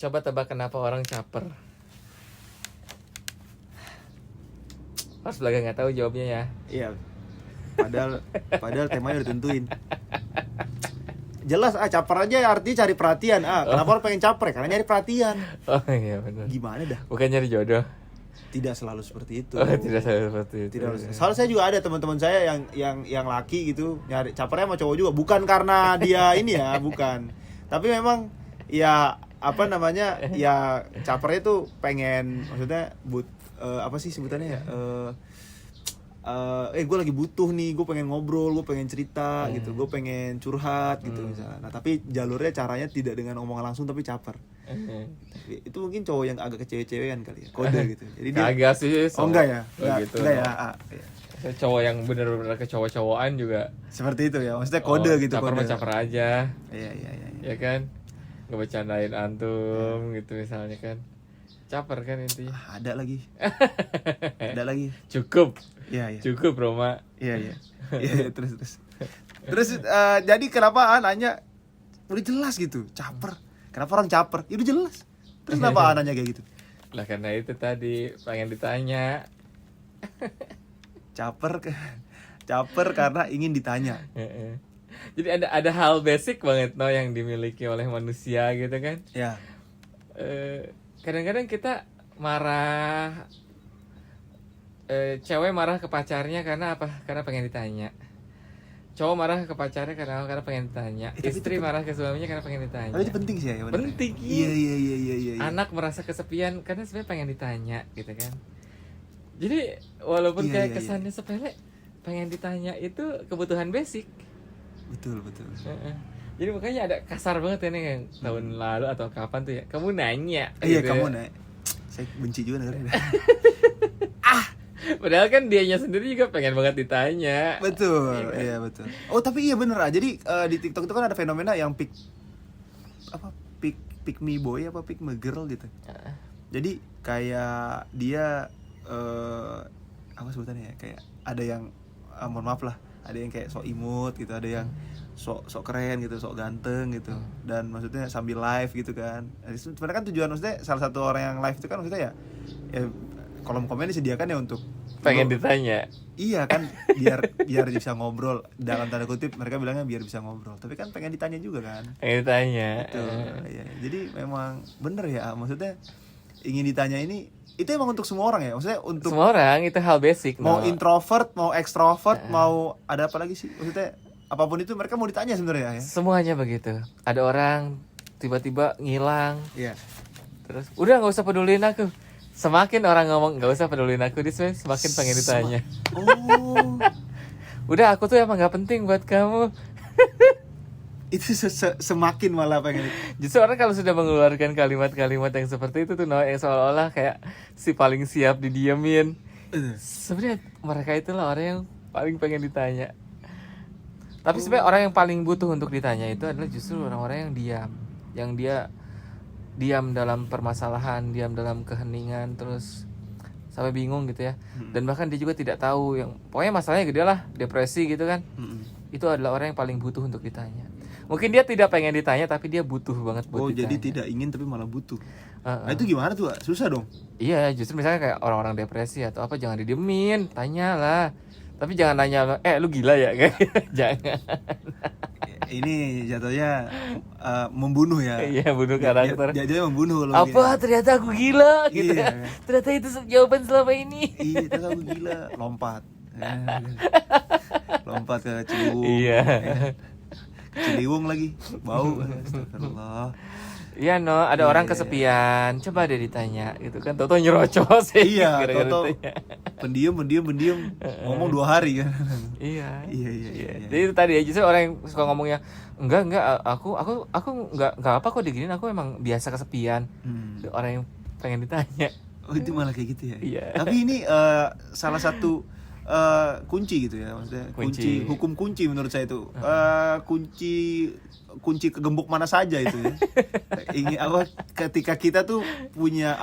Coba tebak kenapa orang caper. Pas belakang nggak tahu jawabnya ya. Iya. Padahal temanya udah ditentuin. Jelas caper aja artinya cari perhatian. Kenapa orang pengen caper? Karena nyari perhatian. Oh iya benar. Gimana dah? Bukan nyari jodoh. Tidak selalu seperti itu. Oh, tidak seperti itu. Tidak. Soalnya saya juga ada teman-teman saya yang laki gitu nyari capernya sama cowok juga. Bukan karena dia ini ya, bukan. Tapi memang ya apa namanya ya capernya tuh pengen maksudnya apa sih sebutannya ya? Gue lagi butuh nih, gue pengen ngobrol, gue pengen cerita gitu, gue pengen curhat gitu misalnya. Nah tapi jalurnya caranya tidak dengan omongan langsung tapi caper. Itu mungkin cowok yang agak kecewe-cewean kali ya, kode gitu. Jadi dia Agak sih. enggak ya, gitu. enggak ya. Saya cowok yang bener-bener kecowok-cowokan juga. Seperti itu ya, maksudnya kode gitu. Caper Kode. mah caper aja. Iya. Ya kan? Ngebecandain antum gitu misalnya kan. Caper kan intinya. Ada lagi. Cukup. Iya. Cukup Roma. Iya. Terus jadi kenapa nanya udah jelas gitu, caper. Kenapa orang caper? Ya udah jelas. Terus kenapa nanya kayak gitu? Lah karena itu tadi pengen ditanya. Caper karena ingin ditanya. Jadi ada hal basic banget yang dimiliki oleh manusia gitu kan. Ya. Kadang-kadang kita marah, cewek marah ke pacarnya karena apa? Karena pengen ditanya. Cowok marah ke pacarnya karena pengen ditanya. Istri marah ke suaminya karena pengen ditanya. Oh, itu penting sih ya, bener. Penting. Iya. Anak merasa kesepian karena sebenarnya pengen ditanya gitu kan. Jadi walaupun kayak kesannya sepele, pengen ditanya itu kebutuhan basic. Betul. Jadi makanya ada kasar banget ya nih yang tahun lalu atau kapan tuh ya. Kamu nanya. Iya, gitu kamu ya. nanya. Saya benci juga dengerin. Padahal kan dianya sendiri juga pengen banget ditanya. Betul, iya betul. Oh tapi iya bener Jadi di TikTok itu kan ada fenomena yang pick me boy apa pick me girl gitu. Jadi kayak dia apa sebutannya ya, kayak ada yang mohon maaf lah, ada yang kayak sok imut gitu, ada yang sok keren gitu, sok ganteng gitu. Dan maksudnya sambil live gitu kan. Sebenarnya kan tujuan maksudnya salah satu orang yang live itu kan maksudnya ya kolom komen disediakan ya untuk pengen ditanya. Iya kan, biar bisa ngobrol, dalam tanda kutip mereka bilangnya biar bisa ngobrol, tapi kan pengen ditanya juga kan. Pengen ditanya. Iya. Jadi memang bener ya, maksudnya ingin ditanya ini itu emang untuk semua orang ya, maksudnya untuk semua orang itu hal basic. Mau introvert, mau extrovert, mau ada apa lagi sih, maksudnya apapun itu mereka mau ditanya sebenarnya ya. Semuanya begitu. Ada orang tiba-tiba ngilang. Iya. Terus udah nggak usah peduliin aku. Semakin orang ngomong nggak usah peduliin aku, dia semakin pengen ditanya. Oh. Udah aku tuh emang nggak penting buat kamu. Itu semakin malah pengen. Justru orang kalau sudah mengeluarkan kalimat-kalimat yang seperti itu tuh yang seolah-olah kayak si paling siap didiemin. Sebenarnya mereka itulah orang yang paling pengen ditanya. Tapi sebenarnya orang yang paling butuh untuk ditanya itu adalah justru orang-orang yang diam, yang dia diam dalam permasalahan, diam dalam keheningan, terus sampai bingung gitu ya. Dan bahkan dia juga tidak tahu yang pokoknya masalahnya gede lah, depresi gitu kan. Itu adalah orang yang paling butuh untuk ditanya. Mungkin dia tidak pengen ditanya tapi dia butuh banget buat ditanya. Jadi tidak ingin tapi malah butuh. Nah itu gimana tuh? Susah dong. Iya, justru misalnya kayak orang-orang depresi atau apa, jangan didiemin, tanyalah. Tapi jangan nanya, lu gila ya? Jangan. Ini jatuhnya membunuh ya. Iya, bunuh karakter. Jatuhnya membunuh loh. Apa? Ternyata aku gila gitu. Iya. Ternyata itu jawaban selama ini. Iya, ternyata aku gila. Lompat ke Ciliwung. Iya. Ciliwung lagi. Bau. Astagfirullah. Iya ada orang kesepian, coba deh ditanya gitu kan, Toto nyerocos sih. Iya, Toto pendiam, ngomong 2 hari kan. Iya. Iya. Jadi itu tadi ya, justru orang yang suka ngomongnya enggak, aku enggak apa kok diginin, aku emang biasa kesepian. Orang yang pengen ditanya. Oh itu malah kayak gitu ya. Iya. Tapi ini salah satu kunci gitu ya, maksudnya hukum kunci menurut saya itu. Kunci kegembok mana saja itu ya. Ketika kita tuh punya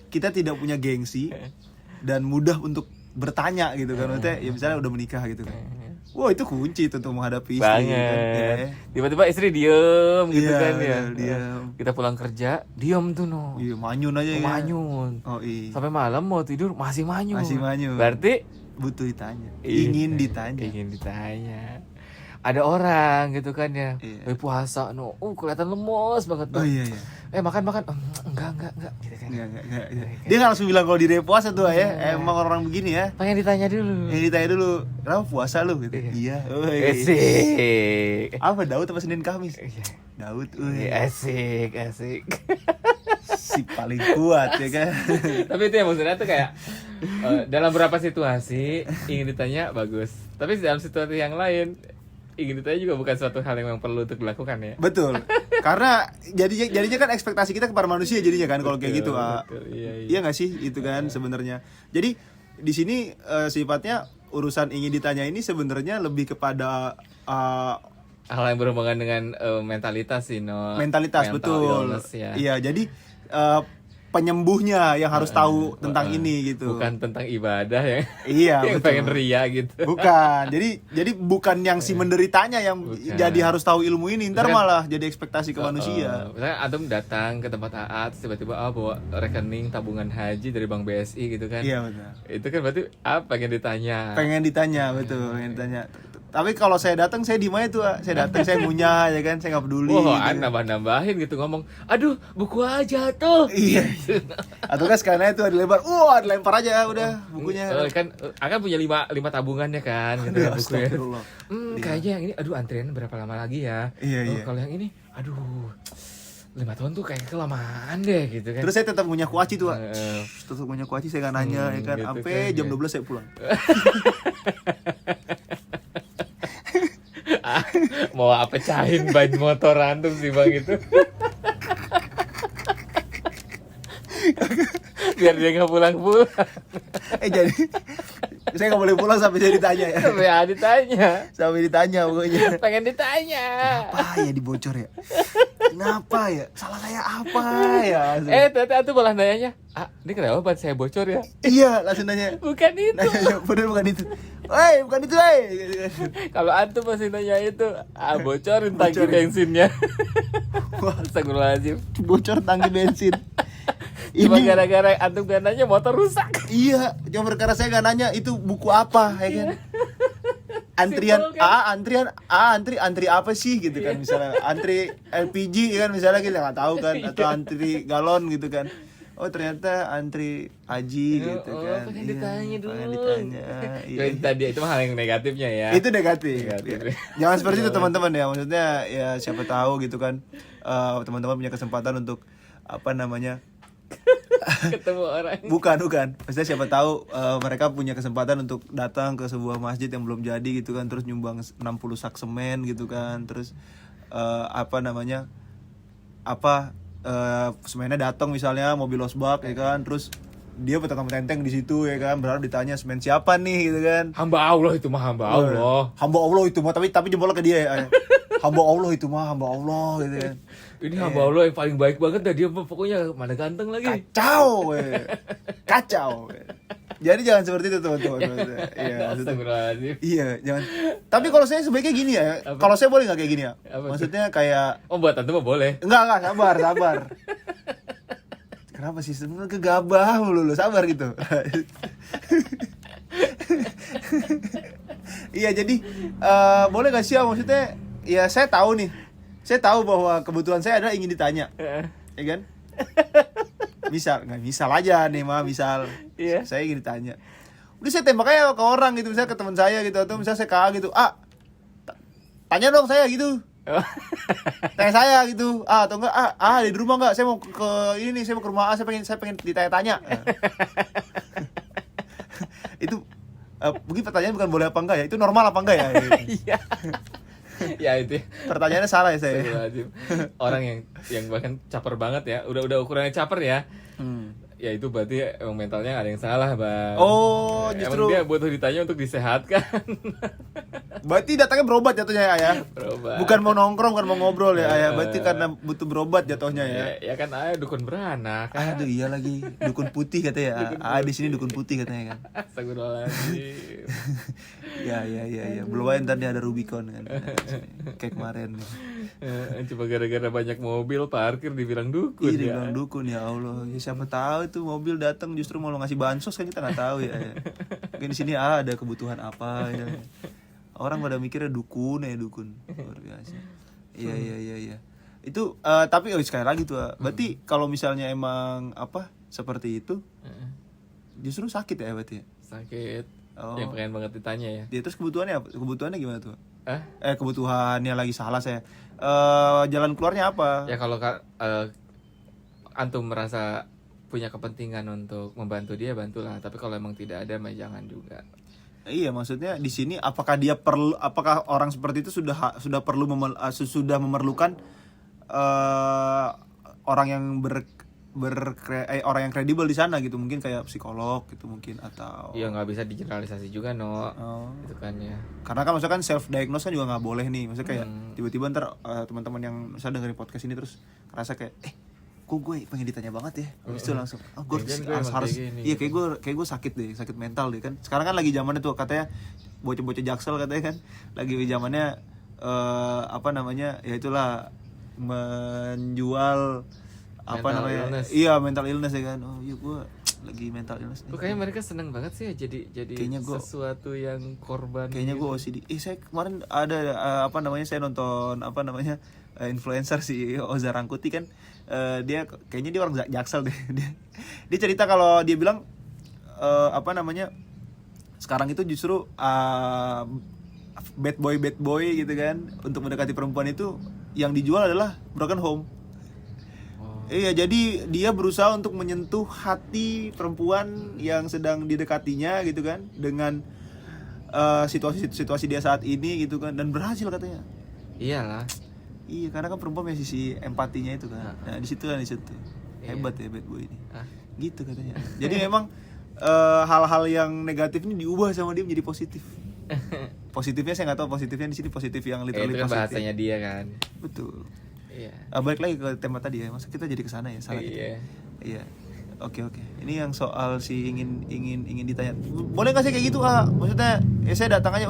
kita tidak punya gengsi dan mudah untuk bertanya gitu kan, maksudnya ya misalnya udah menikah gitu kan. Wah itu kunci tuh untuk menghadapi istri banget. kan. Ya. Tiba-tiba istri diem gitu Iya, kan ya. betul, diem. Kita pulang kerja, diem tuh no. Iya, manyun aja ya. Manyun. Oh iya. Sampai malam mau tidur masih manyun. Masih manyun. Berarti Butuh ditanya. iya, Ingin ditanya. Ingin ditanya. Ada orang gitu kan ya, Iya. puasa no, kelihatan lemes banget. Oh No. iya iya. Makan enggak gitu kan. Enggak. Dia nggak langsung bilang kalau di puasa tuh ya. Emang orang begini ya. Pengen ditanya dulu. Ditanya dulu, kenapa puasa lu? Gitu. Iya. Asik. Apa Daud apa Senin Kamis? Iya. Daud. Asik. Si paling kuat ya kan. Tapi itu ya maksudnya tuh kayak dalam beberapa situasi ingin ditanya bagus. Tapi dalam situasi yang lain ingin ditanya juga bukan suatu hal yang memang perlu untuk dilakukan ya. Betul. Karena jadinya kan ekspektasi kita kepada manusia jadinya kan kalau kayak gitu. Betul, iya. Iya nggak sih itu kan sebenarnya. Jadi di sini sifatnya urusan ingin ditanya ini sebenarnya lebih kepada Hal yang berhubungan dengan mentalitas sih, no. mentalitas. Mental betul. illness, ya. Iya, jadi penyembuhnya yang harus tahu tentang ini gitu. Bukan tentang ibadah ya. Iya, yang betul. pengen ria gitu. Bukan. Jadi bukan yang si menderitanya yang Bukan. jadi harus tahu ilmu ini, ntar Misalkan- malah jadi ekspektasi ke manusia. Misalnya Antum datang ke tempat AA terus tiba-tiba bawa rekening tabungan haji dari Bank BSI gitu kan. Iya, betul. Itu kan berarti pengen ditanya. Pengen ditanya, betul, pengen ditanya. Tapi kalau saya datang saya diem aja tuh, saya datang saya ngunyah ya kan, saya nggak peduli. Wah, gitu. nambah-nambahin gitu ngomong. Aduh, buku aja tuh. Iya. Atau kan sekalian itu ada lebar, dilempar aja udah bukunya. Kan akan punya lima tabungannya kan gitu kan bukunya. Astagfirullah. Kayaknya yang ini antrian berapa lama lagi ya? Iya. Kalau yang ini aduh 5 tahun tuh kayak kelamaan deh gitu kan. Terus saya tetap ngunyah kuaci tuh, Pak. Heeh. Tetap ngunyah kuaci, saya nggak nanya ya kan, gitu sampai kan, jam ya. 12 saya pulang. Mau pecahin ban motor antum sih bang itu. Biar dia nggak pulang-pulang. Jadi saya nggak boleh pulang sampai saya ditanya ya. Ya ditanya. Sampai ditanya pokoknya. Pengen ditanya. Apa ya dibocor ya? Kenapa ya? Salah saya apa ya? Ternyata tuh malah nanyanya, ini kenapa ban saya bocor ya? Iya, langsung nanya. Bukan itu. Nanya, bener bukan itu. Woi, bukan itu, woi. Kalau antum masih nanya itu, bocorin tangki Bocorin. bensinnya. Wah, Astagfirullahaladzim. bocor tangki bensin. Cuma Ini gara-gara antum gak nanya motor rusak. iya, cuma perkara saya nggak nanya itu buku apa, ya kan? Antrian Simpel, kan? antri apa sih gitu kan, misalnya antri LPG ya kan, misalnya kita nggak tahu kan, atau antri galon gitu kan. Oh ternyata antri haji gitu kan. Pengen Iya, ditanya dulu. pengen ditanya. Iya. Itu tadi itu mah hal yang negatifnya ya. Itu negatif. Negatif. Ya. Jangan seperti itu teman-teman ya. Maksudnya ya siapa tahu gitu kan, teman-teman punya kesempatan untuk apa namanya? Ketemu orang. Bukan. Maksudnya siapa tahu mereka punya kesempatan untuk datang ke sebuah masjid yang belum jadi gitu kan, terus nyumbang 60 sak semen gitu kan, terus apa namanya? Semennya datang misalnya mobil losbak ya kan, terus dia petang tenteng di situ ya kan, berharap ditanya semen siapa nih gitu kan. Hamba Allah itu mah hamba Allah. Hamba Allah itu mah, tapi jempolnya ke dia ya. Hamba Allah itu mah hamba Allah gitu kan. Ini hamba Allah yang paling baik banget dah, dia mah pokoknya mana ganteng lagi. Kacau. Jadi jangan seperti itu teman-teman. Iya, Astagfirullahaladzim. iya, jangan. Tapi kalau saya sebaiknya gini ya. Apa? Kalau saya boleh nggak kayak gini ya? Apa tuh? Maksudnya kayak Oh buat antum mah boleh. enggak, sabar. Kenapa sih sebenarnya gegabah mulu lu, sabar gitu. Iya, jadi boleh gak sih ya, maksudnya ya saya tahu nih. Saya tahu bahwa kebutuhan saya adalah ingin ditanya. Ya kan? Misal aja nih mah, misal Iya. saya ingin ditanya. Udah saya tembak aja ke orang gitu, misalnya ke teman saya gitu, atau misalnya saya ke A gitu, tanya dong saya gitu. Tanya saya gitu, atau enggak, di rumah enggak, saya mau ke ini, saya mau ke rumah A, saya pengen ditanya-tanya. Itu mungkin pertanyaan bukan boleh apa enggak ya, itu normal apa enggak ya? Iya. Ya itu. Pertanyaannya salah ya saya. Astagfirullahaladzim. Orang yang bahkan caper banget ya, udah ukurannya caper ya. Ya itu berarti emang mentalnya ada yang salah, Bang. Oh, Emang justru dia butuh ditanya untuk disehatkan. Berarti datangnya berobat jatuhnya ya ayah. Berobat. Bukan mau nongkrong, bukan mau ngobrol ya ayah. Berarti karena butuh berobat jatuhnya ya. Ya kan ayah dukun beranak kan. Aduh iya lagi, dukun putih katanya. Di sini dukun putih katanya kan. Astagfirullahaladzim. Ya. Belum aja ntar dia ada Rubicon kan. Kayak kemarin. Cuma gara-gara banyak mobil parkir dibilang dukun Iya ya. dibilang dukun ya Allah. Ya siapa tahu itu mobil datang justru mau ngasih bansos kan kita nggak tahu ya. Mungkin di sini ada kebutuhan apa ya. Orang pada mikirnya dukun ya dukun. Luar biasa. Iya. Itu tapi sekali lagi tuh. Berarti kalau misalnya emang apa seperti itu justru sakit ya berarti ya. Sakit. Oh. Yang pengen banget ditanya ya. Dia terus kebutuhannya apa? Kebutuhannya gimana tuh? Hah? Kebutuhannya lagi salah saya. Jalan keluarnya apa? Ya kalau antum merasa punya kepentingan untuk membantu dia, bantulah. Tapi kalau emang tidak ada, mah jangan juga. Iya, maksudnya di sini apakah orang seperti itu sudah perlu sudah memerlukan orang yang orang yang kredibel di sana gitu, mungkin kayak psikolog gitu mungkin atau Iya nggak bisa digeneralisasi juga no. Oh. Itu kan ya. Karena kan maksudnya kan self diagnose kan juga nggak boleh nih, maksudnya kayak tiba-tiba ntar teman-teman yang misalnya dengerin podcast ini terus ngerasa kayak kok gue pengen ditanya banget ya, habis itu langsung gue harus iya kayak gue sakit mental deh kan. Sekarang kan lagi zamannya tuh katanya bocah-bocah jaksel katanya kan lagi zamannya apa namanya ya itulah menjual apa Mental namanya illness. iya mental illness ya kan. Oh iya gue lagi mental illness nih. Kayaknya mereka seneng banget sih ya jadi Kayaknya sesuatu yang korban. Kayaknya gue OCD. Saya kemarin ada apa namanya saya nonton apa namanya influencer si Oza Rangkuti kan. Dia kayaknya dia orang Jaksel deh. Dia cerita kalau dia bilang apa namanya sekarang itu justru bad boy gitu kan untuk mendekati perempuan itu yang dijual adalah broken home. Iya, jadi dia berusaha untuk menyentuh hati perempuan yang sedang didekatinya gitu kan dengan situasi dia saat ini gitu kan, dan berhasil katanya. Iyalah. Iya, karena kan perempuan punya sisi empatinya itu kan. Nah, di situ hebat ya bad boy ini. Gitu katanya. Jadi memang hal-hal yang negatif ini diubah sama dia menjadi positif. Positifnya saya nggak tahu, positifnya di sini positif yang literally itu kan positif. bahasanya dia kan. Betul. Iya. Balik lagi ke tema tadi ya, masa kita jadi kesana ya, salah kita. Iya. Oke. Ini yang soal si ingin ditanya. Boleh nggak sih kayak gitu maksudnya saya datang aja,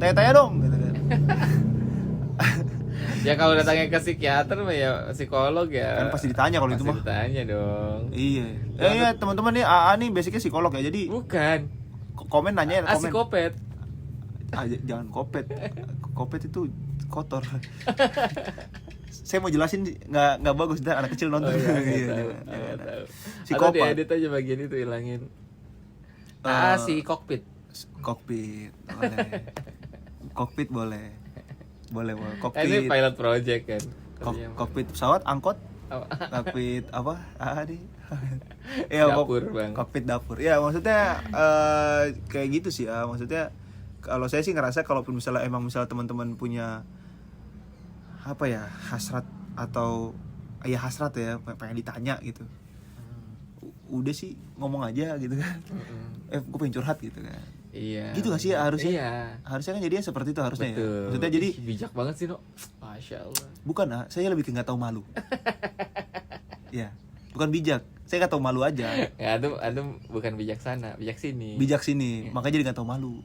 tanya-tanya dong gitu kan. Ya kalau datangnya ke psikiater mah ya psikolog ya. Kan pasti ditanya kalau itu mah. Ditanya dong. Iya. Iya teman-teman nih AA nih basicnya psikolog ya, jadi Bukan. komen nanya komen. Psikopet. Jangan kopet. Kopet itu kotor. Saya mau jelasin nggak bagus, ntar anak kecil nonton. Nggak tahu. Atau diedit aja bagian itu, hilangin. Si kokpit. Kokpit boleh. Kokpit boleh. Kokpit. Ini pilot project kan. Kokpit pesawat, angkot. Kokpit apa? Nih. Ya, dapur, Bang. Kokpit dapur. Ya, maksudnya kayak gitu sih ya. Maksudnya kalau saya sih ngerasa kalaupun misalnya teman-teman punya apa ya, hasrat atau ya hasrat ya pengen ditanya gitu. Udah sih ngomong aja gitu kan. Gue pengen curhat gitu kan. Iya. Gitu gak sih harusnya? Iya. Harusnya kan jadinya seperti itu harusnya. Betul. Ya. Maksudnya jadi bijak banget sih, No. Masya Allah. Bukan, saya lebih ke nggak tahu malu. Ya, bukan bijak. Saya nggak tahu malu aja. Ya, antum bukan bijaksana, bijak sini. Bijak sini, makanya jadi nggak tahu malu.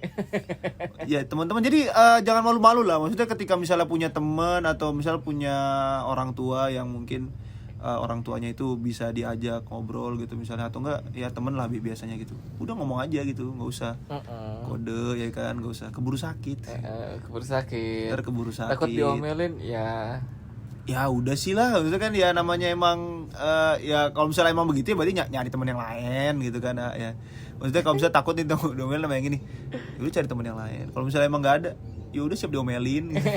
Ya teman-teman, jadi jangan malu-malu lah. Maksudnya ketika misalnya punya teman atau misalnya punya orang tua yang mungkin orang tuanya itu bisa diajak ngobrol gitu misalnya, atau enggak ya temen lah biasanya gitu, udah ngomong aja gitu, nggak usah kode ya kan, nggak usah keburu sakit. Keburu sakit. Takut diomelin ya. Ya udah sih lah, maksudnya kan ya namanya emang ya kalau misalnya emang begitu ya berarti nyari teman yang lain gitu kan ya. Maksudnya kalau misalnya takut nih diomelin sama yang gini, ya udah cari teman yang lain. Kalau misalnya emang nggak ada, ya udah siap diomelin. Gitu.